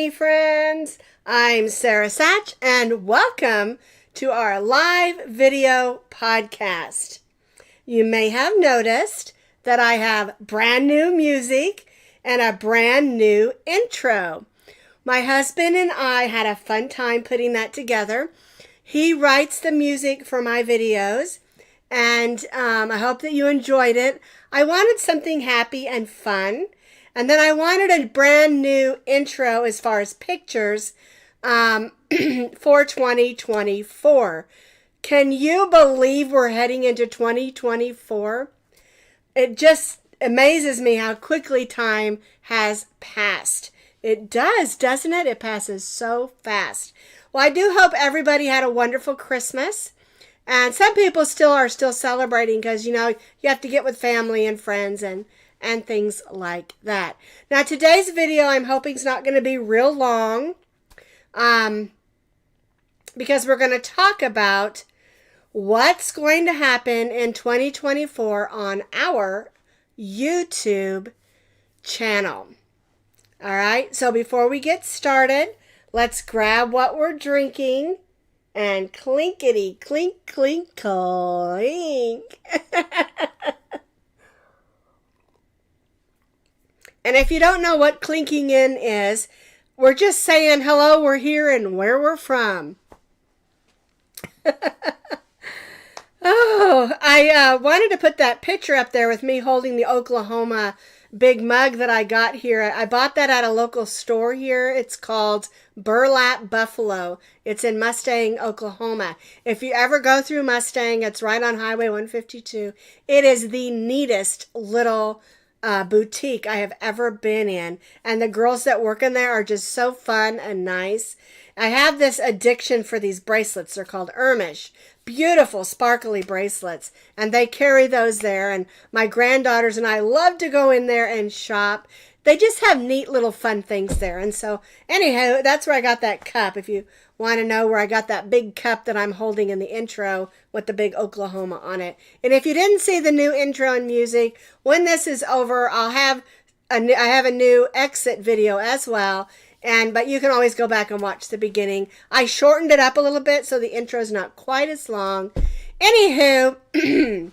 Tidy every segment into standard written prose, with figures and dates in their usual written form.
me friends. I'm Sara Sach and welcome to our live video podcast. You may have noticed that I have brand new music and a brand new intro. My husband and I had a fun time putting that together. He writes the music for my videos, and I hope that you enjoyed it. I wanted something happy and fun, and then I wanted a brand new intro as far as pictures for 2024. Can you believe we're heading into 2024? It just amazes me how quickly time has passed. It does, doesn't it? It passes so fast. Well, I do hope everybody had a wonderful Christmas. And some people are still celebrating because, you have to get with family and friends and things like that. Now, today's video, I'm hoping is not going to be real long because we're going to talk about what's going to happen in 2024 on our YouTube channel. All right, so before we get started, let's grab what we're drinking and clinkety clink clink clink. And if you don't know what clinking in is, we're just saying hello, we're here, and where we're from. Oh, I wanted to put that picture up there with me holding the Oklahoma big mug that I got here. I bought that at a local store here. It's called Burlap Buffalo. It's in Mustang, Oklahoma. If you ever go through Mustang, it's right on Highway 152. It is the neatest little boutique I have ever been in. And the girls that work in there are just so fun and nice. I have this addiction for these bracelets. They're called Ermish. Beautiful, sparkly bracelets. And they carry those there. And my granddaughters and I love to go in there and shop. They just have neat little fun things there. And so, anyhow, that's where I got that cup. If you want to know where I got that big cup that I'm holding in the intro with the big Oklahoma on it. And if you didn't see the new intro and music, when this is over, I have a new exit video as well. But you can always go back and watch the beginning. I shortened it up a little bit so the intro is not quite as long. Anywho,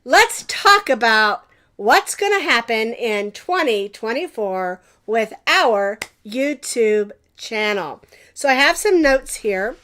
let's talk about what's going to happen in 2024 with our YouTube channel. So I have some notes here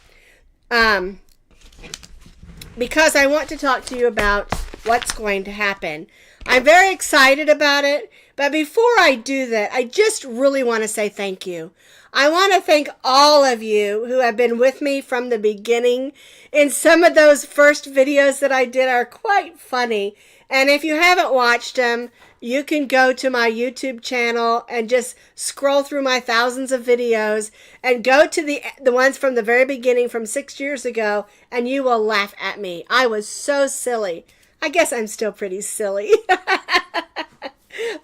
because I want to talk to you about what's going to happen. I'm very excited about it, but before I do that, I just really want to say thank you. I want to thank all of you who have been with me from the beginning. And some of those first videos that I did are quite funny. And if you haven't watched them, you can go to my YouTube channel and just scroll through my thousands of videos and go to the ones from the very beginning from 6 years ago, and you will laugh at me. I was so silly. I guess I'm still pretty silly.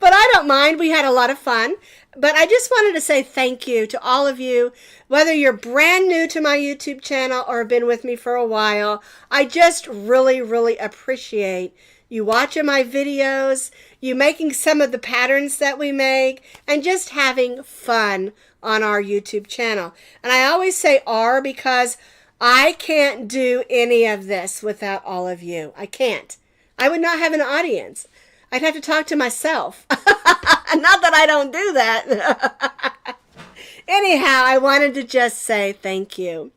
But I don't mind. We had a lot of fun. But I just wanted to say thank you to all of you, whether you're brand new to my YouTube channel or have been with me for a while. I just really, really appreciate you watching my videos, you making some of the patterns that we make, and just having fun on our YouTube channel. And I always say "our" because I can't do any of this without all of you. I can't. I would not have an audience. I'd have to talk to myself. Not that I don't do that. Anyhow, I wanted to just say thank you.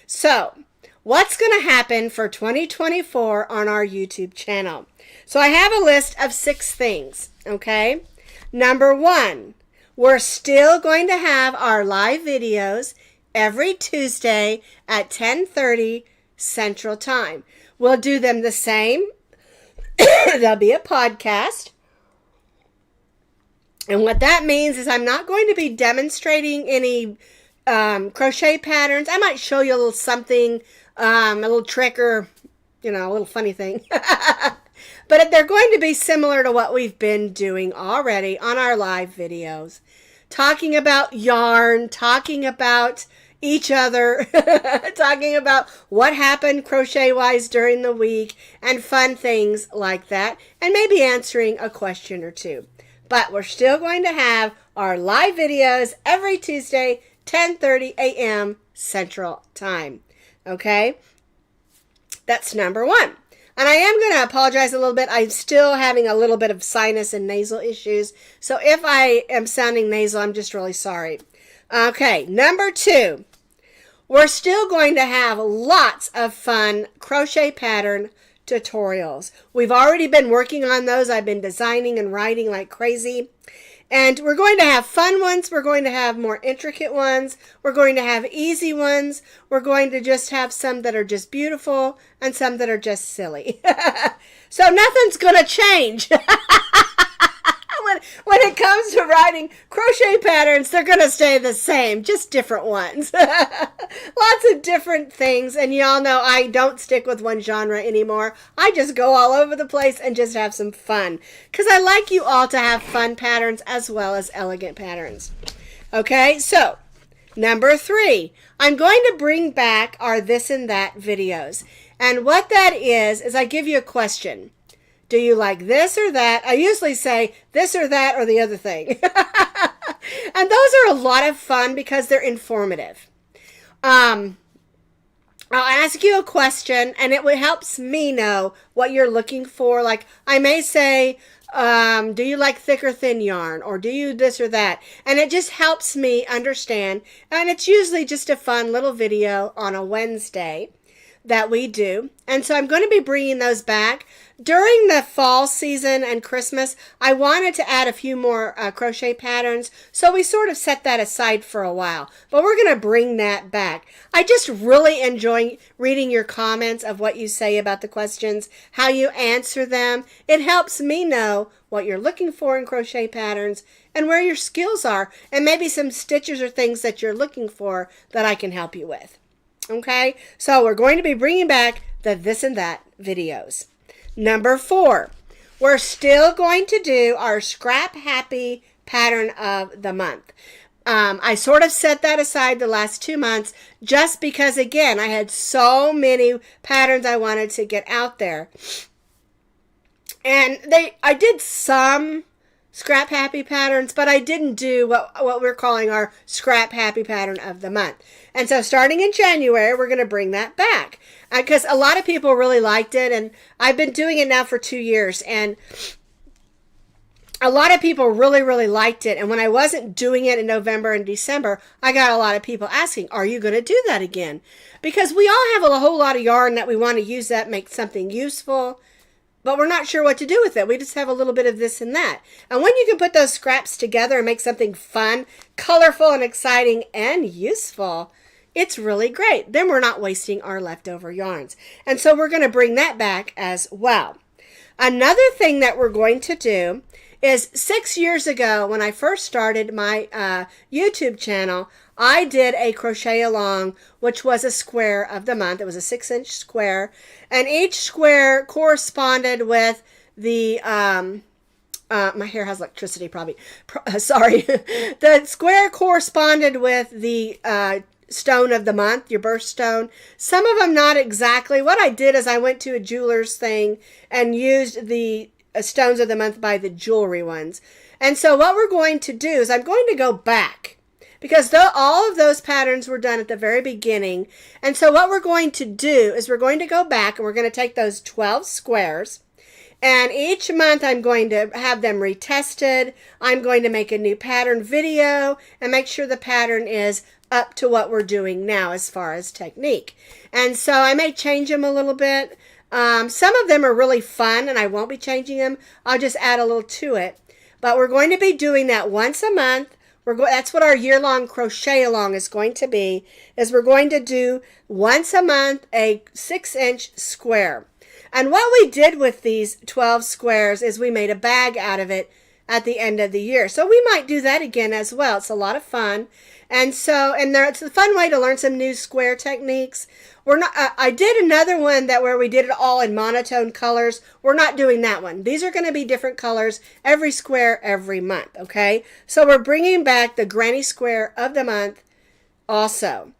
So, what's going to happen for 2024 on our YouTube channel? So I have a list of 6 things, okay? Number 1, we're still going to have our live videos every Tuesday at 10:30 Central Time. We'll do them the same. There'll be a podcast. And what that means is I'm not going to be demonstrating any crochet patterns. I might show you a little something, a little trick or, a little funny thing. But they're going to be similar to what we've been doing already on our live videos. Talking about yarn, talking about each other, talking about what happened crochet-wise during the week, and fun things like that, and maybe answering a question or two. But we're still going to have our live videos every Tuesday, 10:30 a.m. Central Time. Okay? That's number 1. And I am going to apologize a little bit. I'm still having a little bit of sinus and nasal issues. So if I am sounding nasal, I'm just really sorry. Okay, number 2. We're still going to have lots of fun crochet pattern tutorials. We've already been working on those. I've been designing and writing like crazy. And we're going to have fun ones. We're going to have more intricate ones. We're going to have easy ones. We're going to just have some that are just beautiful and some that are just silly. So nothing's going to change. When it comes to writing crochet patterns, they're going to stay the same, just different ones. Lots of different things. And y'all know I don't stick with one genre anymore. I just go all over the place and just have some fun. Because I like you all to have fun patterns as well as elegant patterns. Okay, so number 3. I'm going to bring back our this and that videos. And what that is I give you a question. Do you like this or that? I usually say this or that or the other thing. And those are a lot of fun because they're informative. I'll ask you a question and it helps me know what you're looking for. Like I may say, do you like thick or thin yarn? Or do you this or that? And it just helps me understand. And it's usually just a fun little video on a Wednesday that we do. And so I'm going to be bringing those back. During the fall season and Christmas, I wanted to add a few more crochet patterns, so we sort of set that aside for a while. But we're going to bring that back. I just really enjoy reading your comments of what you say about the questions, how you answer them. It helps me know what you're looking for in crochet patterns and where your skills are, and maybe some stitches or things that you're looking for that I can help you with. Okay, so we're going to be bringing back the this and that videos. Number 4, we're still going to do our Scrap Happy pattern of the month. I sort of set that aside the last 2 months just because, again, I had so many patterns I wanted to get out there. And I did some Scrap Happy patterns, but I didn't do what we're calling our Scrap Happy pattern of the month. And so starting in January, we're going to bring that back because a lot of people really liked it, and I've been doing it now for 2 years, and a lot of people really, really liked it. And when I wasn't doing it in November and December, I got a lot of people asking, are you going to do that again? Because we all have a whole lot of yarn that we want to use that make something useful, but we're not sure what to do with it. We just have a little bit of this and that. And when you can put those scraps together and make something fun, colorful, and exciting, and useful, it's really great. Then we're not wasting our leftover yarns. And so we're going to bring that back as well. Another thing that we're going to do is 6 years ago when I first started my YouTube channel, I did a crochet along, which was a square of the month. It was a 6-inch square, and each square corresponded with the my hair has electricity probably. Sorry. The square corresponded with the stone of the month, your birthstone. Some of them not exactly. What I did is I went to a jeweler's thing and used the stones of the month by the jewelry ones. And so what we're going to do is I'm going to go back because all of those patterns were done at the very beginning. And so what we're going to do is we're going to go back and we're going to take those 12 squares, and each month I'm going to have them retested. I'm going to make a new pattern video and make sure the pattern is up to what we're doing now as far as technique. And so I may change them a little bit. Some of them are really fun and I won't be changing them. I'll just add a little to it. But we're going to be doing that once a month. That's what our year-long crochet along is going to be, is we're going to do once a month a 6-inch square. And what we did with these 12 squares is we made a bag out of it at the end of the year. So we might do that again as well. It's a lot of fun. And so, it's a fun way to learn some new square techniques. I did another one where we did it all in monotone colors. We're not doing that one. These are going to be different colors every square every month, okay? So we're bringing back the granny square of the month also.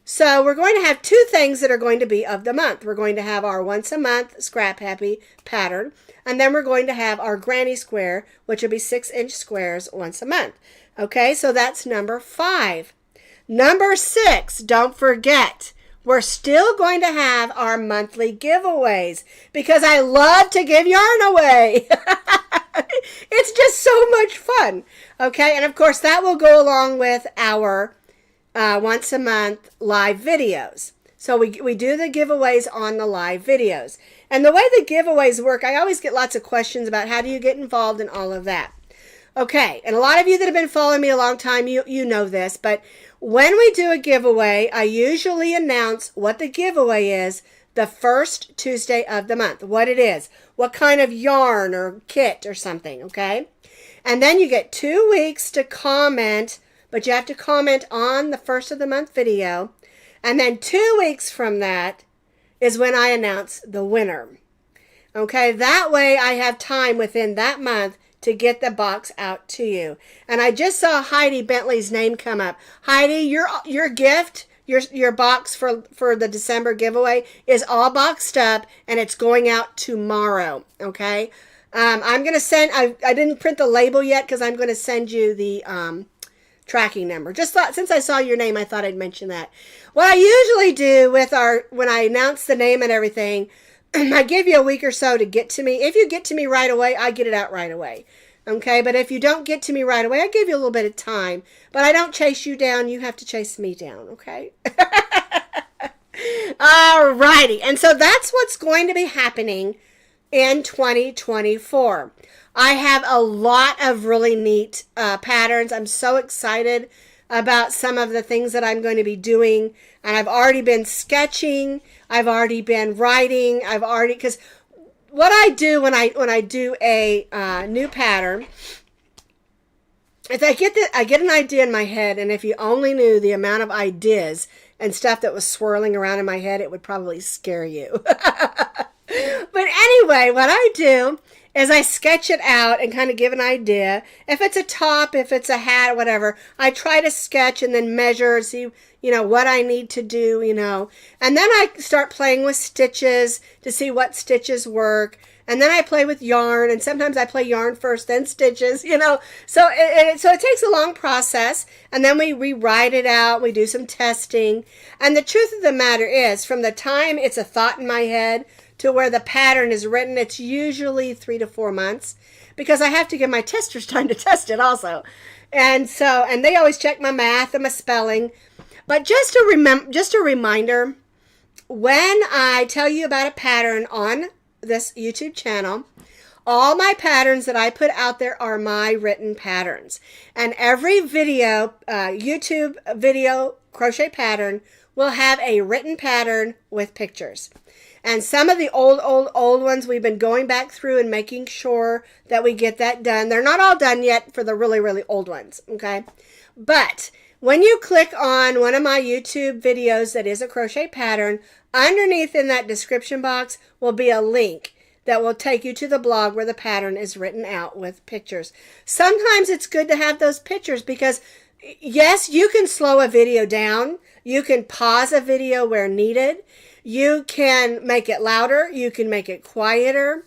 So we're going to have 2 things that are going to be of the month. We're going to have our once a month Scrap Happy pattern, and then we're going to have our granny square, which will be 6-inch squares once a month. Okay, so that's number 5. Number 6, don't forget, we're still going to have our monthly giveaways because I love to give yarn away. It's just so much fun. Okay, and of course that will go along with our once a month live videos. So we do the giveaways on the live videos. And the way the giveaways work, I always get lots of questions about how do you get involved in all of that. Okay, and a lot of you that have been following me a long time, you know this, but when we do a giveaway, I usually announce what the giveaway is the first Tuesday of the month, what it is, what kind of yarn or kit or something, okay? And then you get 2 weeks to comment, but you have to comment on the first of the month video. And then 2 weeks from that is when I announce the winner. Okay, that way I have time within that month to get the box out to you. And I just saw Heidi Bentley's name come up. Heidi, your gift, your box for the December giveaway is all boxed up and it's going out tomorrow. Okay, I'm gonna send. I didn't print the label yet because I'm gonna send you the tracking number. Just thought, since I saw your name, I thought I'd mention that. What I usually do with when I announce the name and everything, I give you a week or so to get to me. If you get to me right away, I get it out right away. Okay, but if you don't get to me right away, I give you a little bit of time. But I don't chase you down. You have to chase me down, okay? Alrighty, and so that's what's going to be happening in 2024. I have a lot of really neat patterns. I'm so excited about some of the things that I'm going to be doing. And I've already been sketching. I've already been writing. Because what I do when I do a new pattern is I get an idea in my head. And if you only knew the amount of ideas and stuff that was swirling around in my head, it would probably scare you. But anyway, what I do is I sketch it out and kind of give an idea. If it's a top, if it's a hat, whatever, I try to sketch and then measure, see, what I need to do, And then I start playing with stitches to see what stitches work. And then I play with yarn, and sometimes I play yarn first, then stitches, So it takes a long process, and then we rewrite it out, we do some testing. And the truth of the matter is, from the time it's a thought in my head to where the pattern is written, it's usually 3 to 4 months, because I have to give my testers time to test it also. And they always check my math and my spelling. But just a reminder, when I tell you about a pattern on this YouTube channel, all my patterns that I put out there are my written patterns. And every video, YouTube video crochet pattern will have a written pattern with pictures. And some of the old ones, we've been going back through and making sure that we get that done. They're not all done yet for the really, really old ones, okay? But when you click on one of my YouTube videos that is a crochet pattern, underneath in that description box will be a link that will take you to the blog where the pattern is written out with pictures. Sometimes it's good to have those pictures because, yes, you can slow a video down. You can pause a video where needed. You can make it louder. You can make it quieter.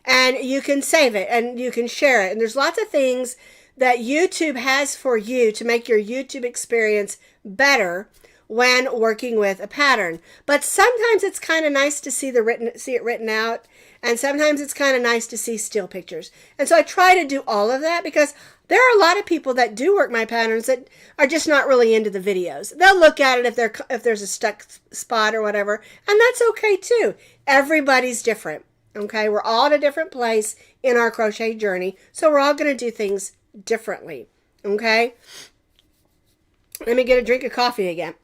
And you can save it and you can share it. And there's lots of things that YouTube has for you to make your YouTube experience better when working with a pattern. But sometimes it's kind of nice to see it written out, and sometimes it's kind of nice to see still pictures. And so I try to do all of that because there are a lot of people that do work my patterns that are just not really into the videos. They'll look at it if there's a stuck spot or whatever, and that's okay too. Everybody's different. Okay, we're all at a different place in our crochet journey, so we're all going to do things differently. Okay, let me get a drink of coffee again.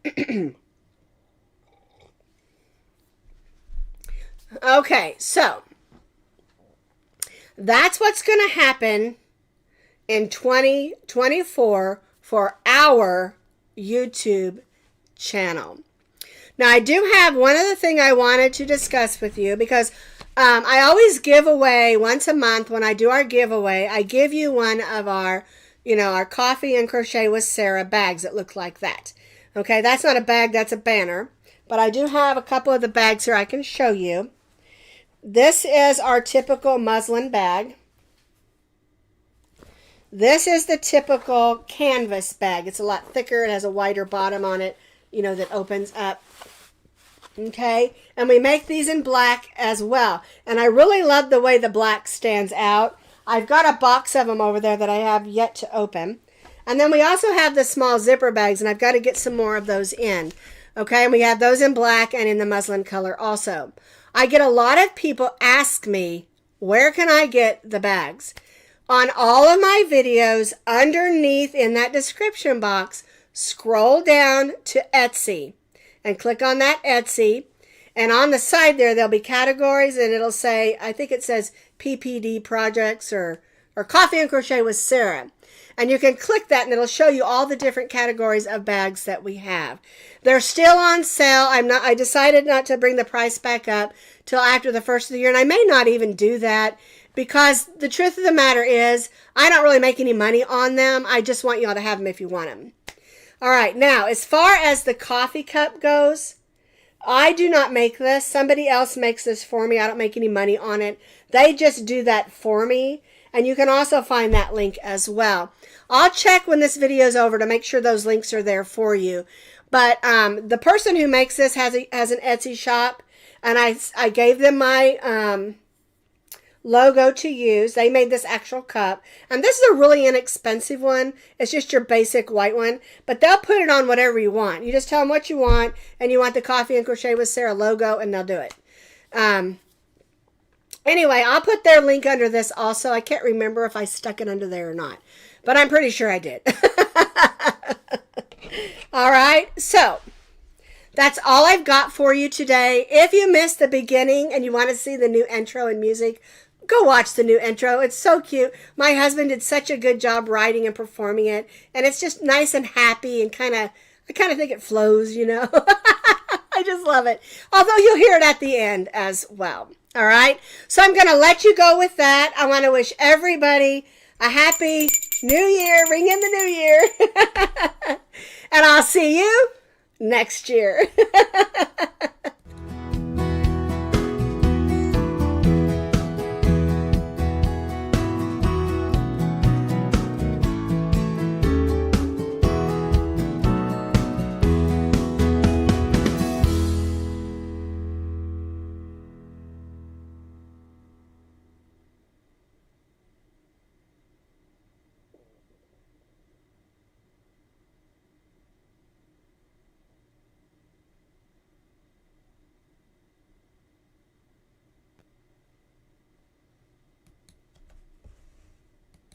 Okay, so that's what's going to happen in 2024 for our YouTube channel. Now, I do have one other thing I wanted to discuss with you because I always give away once a month. When I do our giveaway, I give you one of our Coffee and Crochet with Sara bags that look like that. Okay, that's not a bag, that's a banner. But I do have a couple of the bags here I can show you. This is our typical muslin bag. This is the typical canvas bag. It's a lot thicker. It has a wider bottom on it, you know, that opens up. Okay, and we make these in black as well. And I really love the way the black stands out. I've got a box of them over there that I have yet to open. And then we also have the small zipper bags, and I've got to get some more of those in. Okay, and we have those in black and in the muslin color also. I get a lot of people ask me, where can I get the bags? On all of my videos, underneath in that description box, scroll down to Etsy and click on that Etsy. And on the side there, there'll be categories, and it'll say, I think it says PPD projects or Coffee and Crochet with Sara. And you can click that and it'll show you all the different categories of bags that we have. They're still on sale. I decided not to bring the price back up till after the first of the year. And I may not even do that because the truth of the matter is I don't really make any money on them. I just want you all to have them if you want them. All right. Now, as far as the coffee cup goes, I do not make this. Somebody else makes this for me. I don't make any money on it. They just do that for me. And you can also find that link as well. I'll check when this video is over to make sure those links are there for you. But the person who makes this has an Etsy shop. And I gave them my logo to use. They made this actual cup. And this is a really inexpensive one. It's just your basic white one. But they'll put it on whatever you want. You just tell them what you want. And you want the Coffee and Crochet with Sara logo. And they'll do it. Anyway, I'll put their link under this also. I can't remember if I stuck it under there or not. But I'm pretty sure I did. All right. So, that's all I've got for you today. If you missed the beginning and you want to see the new intro and music, go watch the new intro. It's so cute. My husband did such a good job writing and performing it. And it's just nice and happy and I kind of think it flows, you know. I just love it. Although you'll hear it at the end as well. All right. So I'm going to let you go with that. I want to wish everybody a happy new year. Ring in the new year. And I'll see you next year.